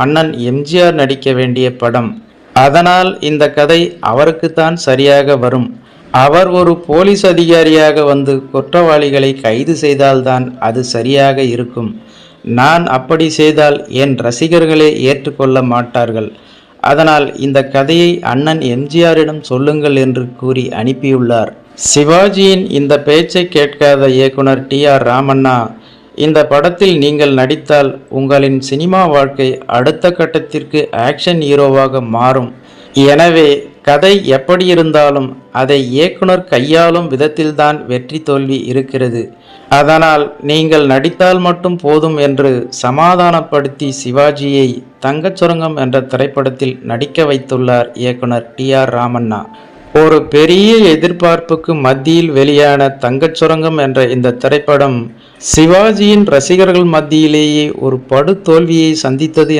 அண்ணன் எம்ஜிஆர் நடிக்க வேண்டிய படம். அதனால் இந்த கதை அவருக்குத்தான் சரியாக வரும். அவர் ஒரு போலீஸ் அதிகாரியாக வந்து குற்றவாளிகளை கைது செய்தால்தான் அது சரியாக இருக்கும். நான் அப்படி செய்தால் என் ரசிகர்களே ஏற்றுக்கொள்ள மாட்டார்கள். அதனால் இந்த கதையை அண்ணன் எம்ஜிஆரிடம் சொல்லுங்கள் என்று கூறி அனுப்பியுள்ளார். சிவாஜியின் இந்த பேச்சை கேட்காத இயக்குனர் டி.ஆர். ராமண்ணா, இந்த படத்தில் நீங்கள் நடித்தால் உங்களின் சினிமா வாழ்க்கை அடுத்த கட்டத்திற்கு ஆக்ஷன் ஹீரோவாக மாறும். எனவே கதை எப்படி இருந்தாலும் அதை இயக்குனர் கையாளும் விதத்தில்தான் வெற்றி தோல்வி இருக்கிறது. அதனால் நீங்கள் நடித்தால் மட்டும் போதும் என்று சமாதானப்படுத்தி சிவாஜியை தங்கச்சுரங்கம் என்ற திரைப்படத்தில் நடிக்க வைத்துள்ளார் இயக்குனர் டி.ஆர். ராமண்ணா. ஒரு பெரிய எதிர்பார்ப்புக்கு மத்தியில் வெளியான தங்கச்சுரங்கம் என்ற இந்த திரைப்படம் சிவாஜியின் ரசிகர்கள் மத்தியிலேயே ஒரு படு தோல்வியை சந்தித்தது.